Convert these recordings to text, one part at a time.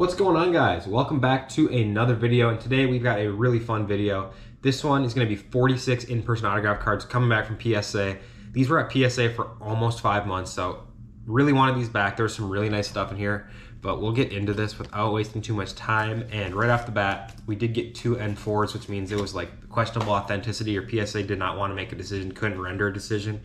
What's going on, guys? Welcome back to another video, and today we've got a really fun video. This one is going to be 46 in-person autograph cards coming back from PSA. These were at PSA for almost 5 months, so really wanted these back. There's some really nice stuff in here, but we'll get into this without wasting too much time. And right off the bat, we did get 2 N4s, which means it was like questionable authenticity, or PSA did not want to make a decision, couldn't render a decision.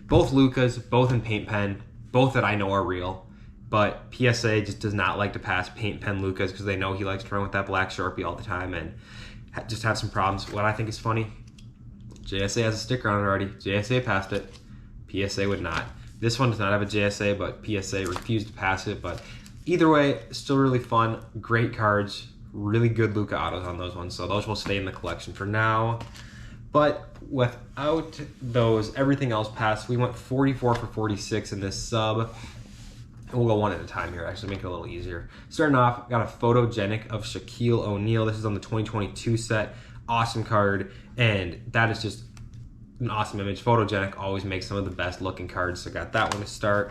Both Lukas, both in paint pen, both that I know are real. But PSA just does not like to pass paint pen Lukas because they know he likes to run with that black Sharpie all the time and just have some problems. What I think is funny, JSA has a sticker on it already. JSA passed it. PSA would not. This one does not have a JSA, but PSA refused to pass it. But either way, still really fun. Great cards. Really good Luka autos on those ones. So those will stay in the collection for now. But without those, everything else passed. We went 44 for 46 in this sub. We'll go one at a time here, actually make it a little easier. Starting off, got a photogenic of Shaquille O'Neal. This is on the 2022 set. Awesome card, and that is just an awesome image. Photogenic always makes some of the best looking cards, so got that one to start.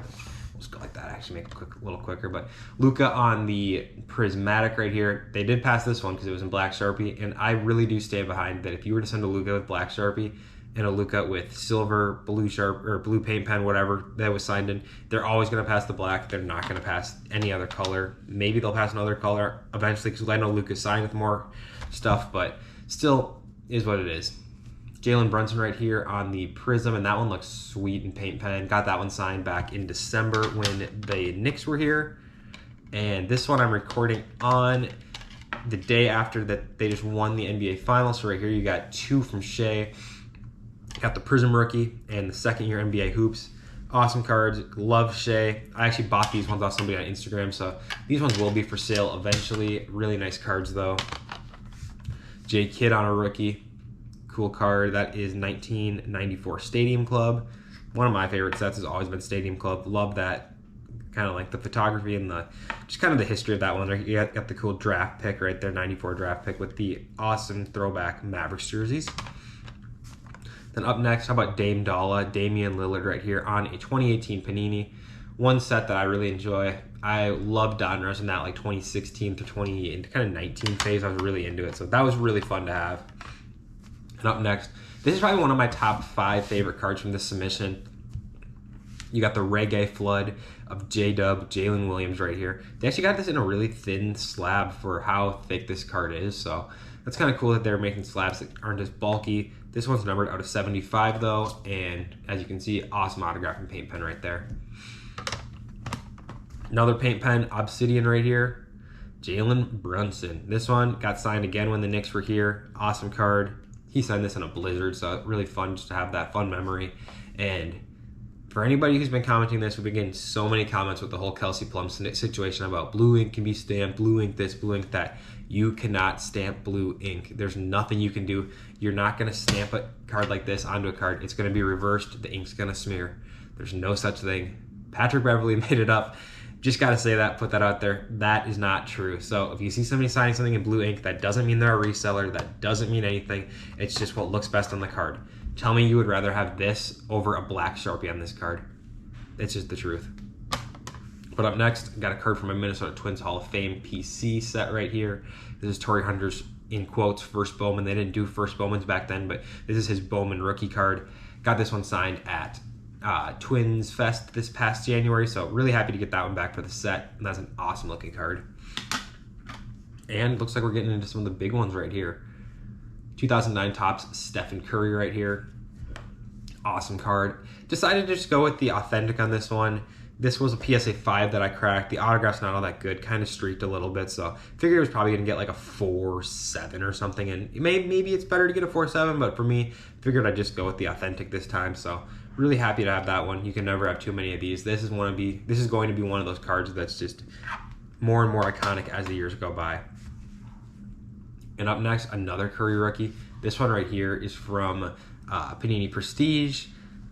We'll just go like that, actually make it a little quicker. But Luka on the prismatic right here. They did pass this one because it was in black Sharpie, and I really do stand behind that if you were to send a Luka with black Sharpie, and a Luka with silver, blue paint pen, whatever that was signed in, they're always going to pass the black. They're not going to pass any other color. Maybe they'll pass another color eventually because I know Luka signed with more stuff, but still is what it is. Jalen Brunson right here on the Prism, and that one looks sweet in paint pen. Got that one signed back in December when the Knicks were here. And this one I'm recording on the day after that they just won the NBA Finals. So right here you got 2 from Shea. Got the Prism rookie and the second year NBA hoops. Awesome cards. Love Shea. I actually bought these ones off somebody on Instagram, so these ones will be for sale eventually. Really nice cards though. J Kidd on a rookie. Cool card. That is 1994 Stadium Club. One of my favorite sets has always been Stadium Club. Love that. Kind of like the photography and just kind of the history of that one. You got the cool draft pick right there, 94 draft pick with the awesome throwback Mavericks jerseys. Then up next, how about Dame Dolla, Damian Lillard right here on a 2018 Panini. One set that I really enjoy. I love Donruss in that like 2016 to 2019 phase. I was really into it, so that was really fun to have. And up next, this is probably one of my top 5 favorite cards from this submission. You got the Reggae Flood of J-Dub, Jalen Williams right here. They actually got this in a really thin slab for how thick this card is, so that's kind of cool that they're making slabs that aren't as bulky. This one's numbered out of 75 though, and as you can see, awesome autograph and paint pen right there. Another paint pen, Obsidian right here, Jalen Brunson. This one got signed again when the Knicks were here. Awesome card. He signed this in a blizzard, so really fun just to have that fun memory. And for anybody who's been commenting this, we've been getting so many comments with the whole Kelsey Plum situation about blue ink can be stamped, blue ink this, blue ink that. You cannot stamp blue ink. There's nothing you can do. You're not going to stamp a card like this onto a card. It's going to be reversed. The ink's going to smear. There's no such thing. Patrick Beverly made it up. Just got to say that, put that out there. That is not true. So if you see somebody signing something in blue ink, that doesn't mean they're a reseller. That doesn't mean anything. It's just what looks best on the card. Tell me you would rather have this over a black Sharpie on this card. It's just the truth. But up next, got a card from my Minnesota Twins Hall of Fame PC set right here. This is Torrey Hunter's, in quotes, first Bowman. They didn't do first Bowmans back then, but this is his Bowman rookie card. Got this one signed at Twins Fest this past January, so really happy to get that one back for the set. And that's an awesome looking card. And it looks like we're getting into some of the big ones right here. 2009 Topps Stephen Curry right here. Awesome card. Decided to just go with the authentic on this one. This was a PSA 5 that I cracked. The autograph's not all that good, kind of streaked a little bit, so figured it was probably going to get like a 4.7 or something, and maybe it's better to get a 4.7, but for me, figured I'd just go with the authentic this time, so really happy to have that one. You can never have too many of these. This is going to be one of those cards that's just more and more iconic as the years go by. And up next, another Curry rookie. This one right here is from Panini Prestige.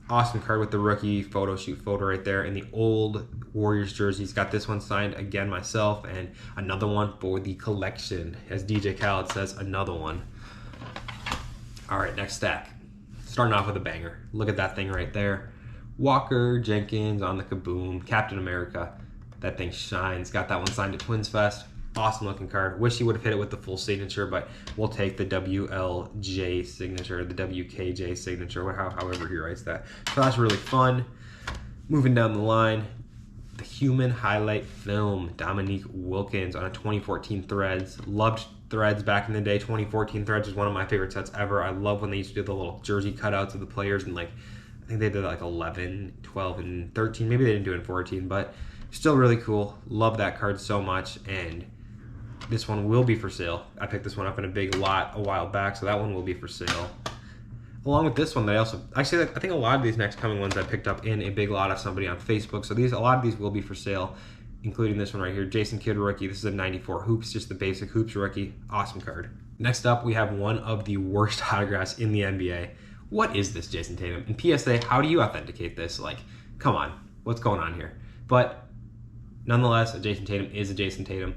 Awesome card with the rookie photo shoot photo right there in the old Warriors jerseys. Got this one signed again myself, and another one for the collection. As DJ Khaled says, another one. All right, next stack. Starting off with a banger. Look at that thing right there. Walker Jenkins on the Kaboom. Captain America. That thing shines. Got that one signed at Twins Fest. Awesome looking card. Wish he would have hit it with the full signature, but we'll take the WLJ signature, the WKJ signature, however he writes that. So that's really fun. Moving down the line, the Human Highlight Film, Dominique Wilkins on a 2014 Threads. Loved Threads back in the day. 2014 Threads was one of my favorite sets ever. I love when they used to do the little jersey cutouts of the players, and like I think they did like 11, 12, and 13. Maybe they didn't do it in 14, but still really cool. Love that card so much, and this one will be for sale. I picked this one up in a big lot a while back, so that one will be for sale. Along with this one, that I think a lot of these next coming ones I picked up in a big lot of somebody on Facebook. So a lot of these will be for sale, including this one right here, Jason Kidd rookie. This is a 94 Hoops, just the basic Hoops rookie. Awesome card. Next up, we have one of the worst autographs in the NBA. What is this, Jason Tatum? And PSA, how do you authenticate this? Like, come on, what's going on here? But nonetheless, a Jason Tatum is a Jason Tatum.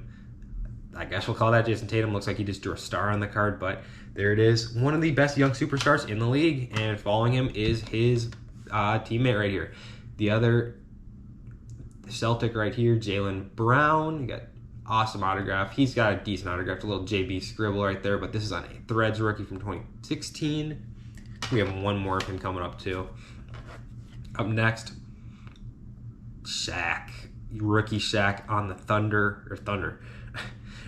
I guess we'll call that Jason Tatum. Looks like he just drew a star on the card, but there it is. One of the best young superstars in the league, and following him is his teammate right here. The other Celtic right here, Jaylen Brown. You got awesome autograph. He's got a decent autograph, a little JB scribble right there, but this is on a Threads rookie from 2016. We have one more of him coming up too. Up next, Shaq. Rookie Shaq on the Thunder.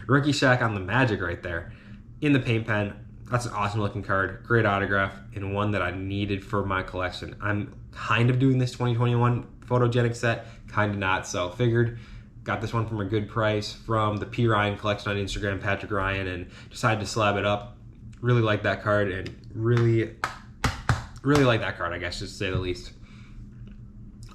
Rookie Shaq on the Magic right there. In the paint pen. That's an awesome looking card. Great autograph, and one that I needed for my collection. I'm kind of doing this 2021 photogenic set, kind of not, so figured got this one from a good price from the P. Ryan collection on Instagram, Patrick Ryan, and decided to slab it up. Really like that card, and really like that card, I guess, just to say the least.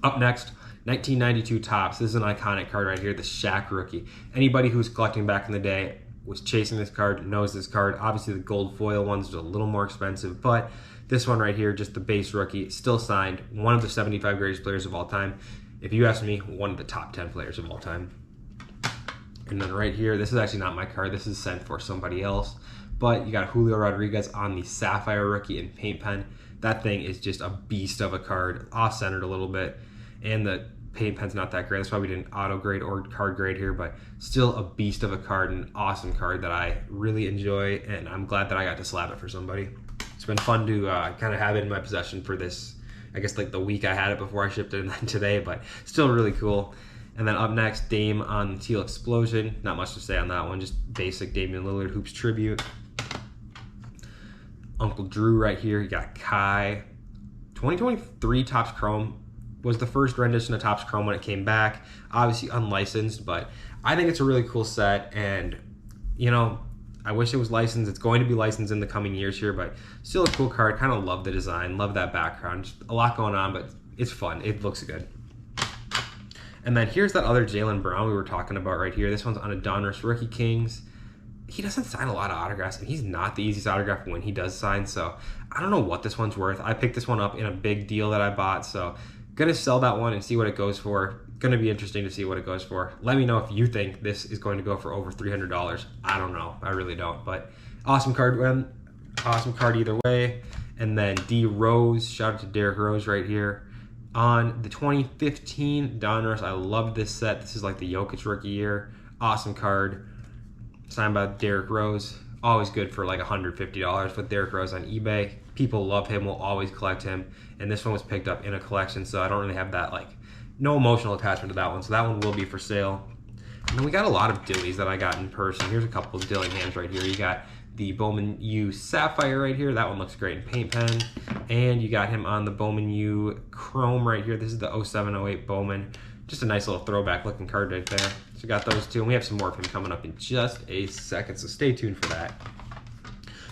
Up next, 1992 Topps. This is an iconic card right here, the Shaq rookie. Anybody who was collecting back in the day was chasing this card, knows this card. Obviously the gold foil ones are a little more expensive, but this one right here, just the base rookie, still signed, one of the 75 greatest players of all time. If you ask me, one of the top 10 players of all time. And then right here, this is actually not my card, this is sent for somebody else, but you got Julio Rodriguez on the Sapphire rookie in paint pen. That thing is just a beast of a card, off-centered a little bit, and the paint pen's not that great. That's why we didn't auto grade or card grade here, but still a beast of a card, an awesome card that I really enjoy, and I'm glad that I got to slab it for somebody. It's been fun to kind of have it in my possession for this, I guess like the week I had it before I shipped it and then today, but still really cool. And then up next, Dame on the Teal Explosion. Not much to say on that one, just basic Damian Lillard Hoops tribute. Uncle Drew right here, you got Kai. 2023 Topps Chrome was the first rendition of Topps Chrome when it came back. Obviously unlicensed, but I think it's a really cool set, and you know, I wish it was licensed. It's going to be licensed in the coming years here, but still a cool card. Kind of love the design, love that background. Just a lot going on, but it's fun. It looks good. And then here's that other Jaylen Brown we were talking about right here. This one's on a Donruss Rookie Kings. He doesn't sign a lot of autographs, and he's not the easiest autograph when he does sign, so I don't know what this one's worth. I picked this one up in a big deal that I bought, so gonna sell that one and see what it goes for. Gonna be interesting to see what it goes for. Let me know if you think this is going to go for over $300. I don't know. I really don't, but awesome card, man. Awesome card either way. And then D Rose, shout out to Derrick Rose right here. On the 2015 Donruss, I love this set. This is like the Jokic rookie year. Awesome card. Signed by Derrick Rose. Always good for like $150 with Derrick Rose on eBay. People love him, will always collect him. And this one was picked up in a collection, so I don't really have that, like, no emotional attachment to that one. So that one will be for sale. And then we got a lot of Dillies that I got in person. Here's a couple of Dillinghams right here. You got the Bowman U Sapphire right here. That one looks great in paint pen. And you got him on the Bowman U Chrome right here. This is the 07-08 Bowman. Just a nice little throwback looking card right there. So we got those two, and we have some more of him coming up in just a second, so stay tuned for that.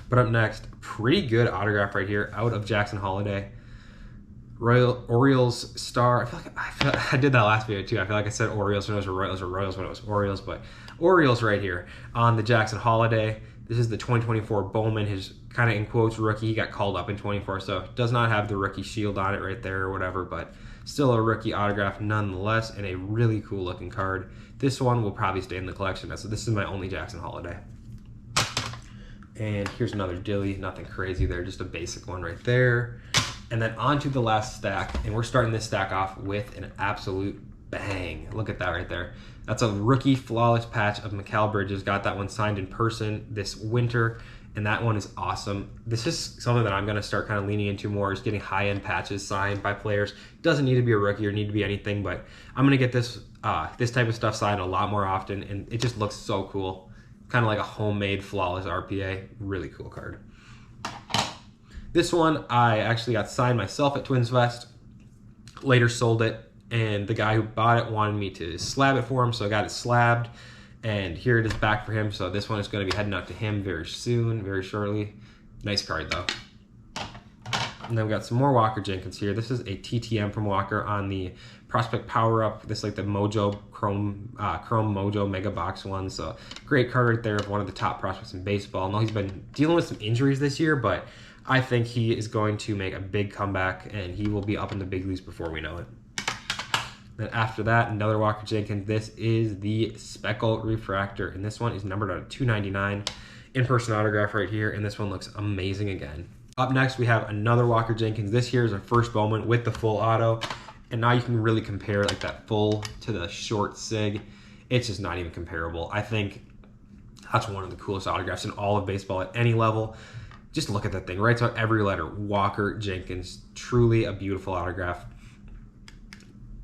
But up next, pretty good autograph right here out of Jackson Holiday. Orioles star. I did that last video too. I feel like I said Orioles when it was Royals, or Royals when it was Orioles, but Orioles right here on the Jackson Holiday. This is the 2024 Bowman, his kind of in quotes rookie. He got called up in 24, so does not have the rookie shield on it right there or whatever, but still a rookie autograph nonetheless, and a really cool looking card. This one will probably stay in the collection, so this is my only Jackson Holiday. And here's another Dilly, nothing crazy there, just a basic one right there. And then on to the last stack, and we're starting this stack off with an absolute Bang. Look at that right there. That's a rookie flawless patch of Mikal Bridges. Got that one signed in person this winter, and that one is awesome. This is something that I'm going to start kind of leaning into more, is getting high-end patches signed by players. Doesn't need to be a rookie or need to be anything, but I'm going to get this this type of stuff signed a lot more often, and it just looks so cool. Kind of like a homemade flawless RPA. Really cool card. This one I actually got signed myself at Twins Fest. Later sold it, and the guy who bought it wanted me to slab it for him, so I got it slabbed, and here it is back for him. So this one is going to be heading out to him very soon, very shortly. Nice card though. And then we got some more Walker Jenkins here. This is a TTM from Walker on the Prospect Power Up. This is like the Mojo Chrome Mojo Mega Box one. So great card right there of one of the top prospects in baseball. I know he's been dealing with some injuries this year, but I think he is going to make a big comeback, and he will be up in the big leagues before we know it. Then after that, another Walker Jenkins. This is the Speckle Refractor, and this one is numbered out of 299. In-person autograph right here, and this one looks amazing again. Up next, we have another Walker Jenkins. This here is our first Bowman with the full auto, and now you can really compare like that full to the short sig. It's just not even comparable. I think that's one of the coolest autographs in all of baseball at any level. Just look at that thing. Writes out every letter. Walker Jenkins. Truly a beautiful autograph.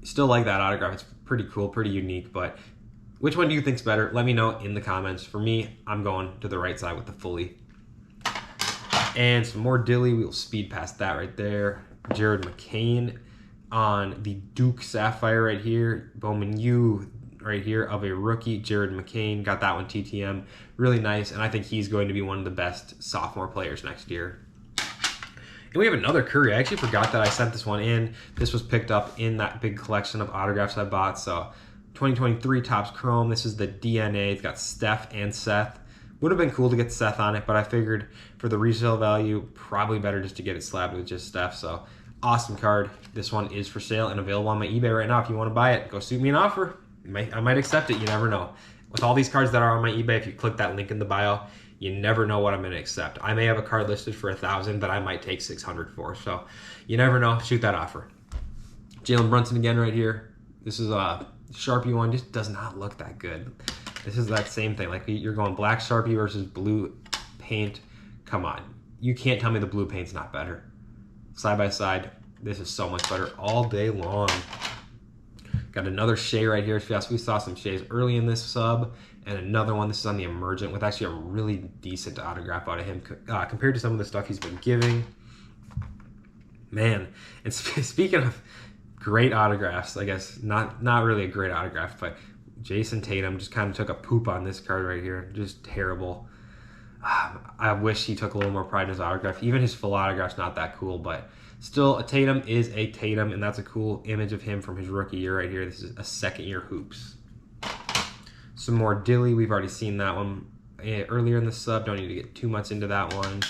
Still like that autograph. It's pretty cool, pretty unique, but which one do you think's better? Let me know in the comments. For me, I'm going to the right side with the fully. And some more Dilly. We will speed past that right there. Jared McCain on the Duke Sapphire right here. Bowman U right here of a rookie, Jared McCain. Got that one TTM. Really nice, and I think he's going to be one of the best sophomore players next year. And we have another Curry. I actually forgot that I sent this one in. This was picked up in that big collection of autographs I bought. So 2023 Topps Chrome. This is the DNA. It's got Steph and Seth. Would have been cool to get Seth on it, but I figured for the resale value, probably better just to get it slabbed with just Steph. So awesome card. This one is for sale and available on my eBay right now. If you want to buy it, go shoot me an offer. I might accept it. You never know. With all these cards that are on my eBay, if you click that link in the bio, you never know what I'm going to accept. I may have a card listed for $1,000 that I might take $600 for. So you never know. Shoot that offer. Jalen Brunson again right here. This is a Sharpie one. Just does not look that good. This is that same thing. Like you're going black Sharpie versus blue paint. Come on. You can't tell me the blue paint's not better. Side by side, this is so much better all day long. Got another Shea right here. We saw some Sheas early in this sub, and another one. This is on the Emergent with actually a really decent autograph out of him compared to some of the stuff he's been giving. Man, and speaking of great autographs, I guess not really a great autograph, but Jason Tatum just kind of took a poop on this card right here. Just terrible. I wish he took a little more pride in his autograph. Even his full autograph's not that cool, but still, a Tatum is a Tatum, and that's a cool image of him from his rookie year right here. This is a second-year hoops. Some more Dilly. We've already seen that one earlier in the sub. Don't need to get too much into that one.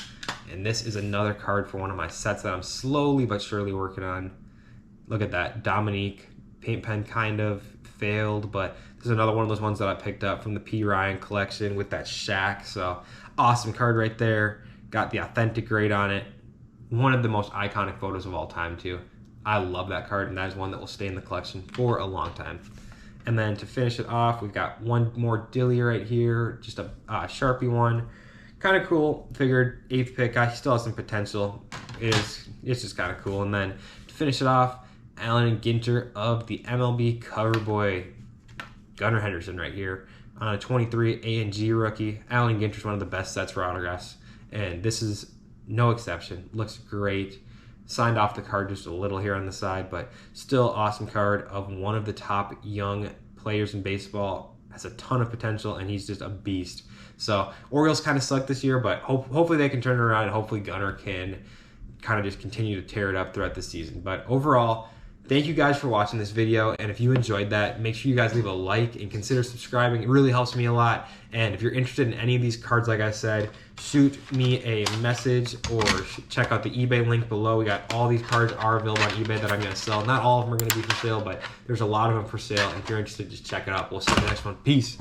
And this is another card for one of my sets that I'm slowly but surely working on. Look at that. Dominique. Paint pen kind of failed, but this is another one of those ones that I picked up from the P. Ryan collection with that Shaq. So awesome card right there. Got the authentic grade on it. One of the most iconic photos of all time too. I love that card, and that is one that will stay in the collection for a long time. And then to finish it off, we've got one more Dilly right here, just a Sharpie one. Kind of cool. Figured 8th pick. He still has some potential. It's just kind of cool. And then to finish it off, Allen Ginter of the MLB Cover Boy, Gunnar Henderson right here on a 23 A&G rookie. Allen Ginter's one of the best sets for autographs, and this is no exception. Looks great. Signed off the card just a little here on the side, but still awesome card of one of the top young players in baseball. Has a ton of potential, and he's just a beast. So Orioles kind of sucked this year, but hopefully they can turn it around, and hopefully Gunnar can kind of just continue to tear it up throughout the season. But overall, thank you guys for watching this video, and if you enjoyed that, make sure you guys leave a like and consider subscribing. It really helps me a lot. And if you're interested in any of these cards, like I said, shoot me a message or check out the eBay link below. We got all these cards are available on eBay that I'm going to sell. Not all of them are going to be for sale, but there's a lot of them for sale. And if you're interested, just check it out. We'll see you in the next one. Peace.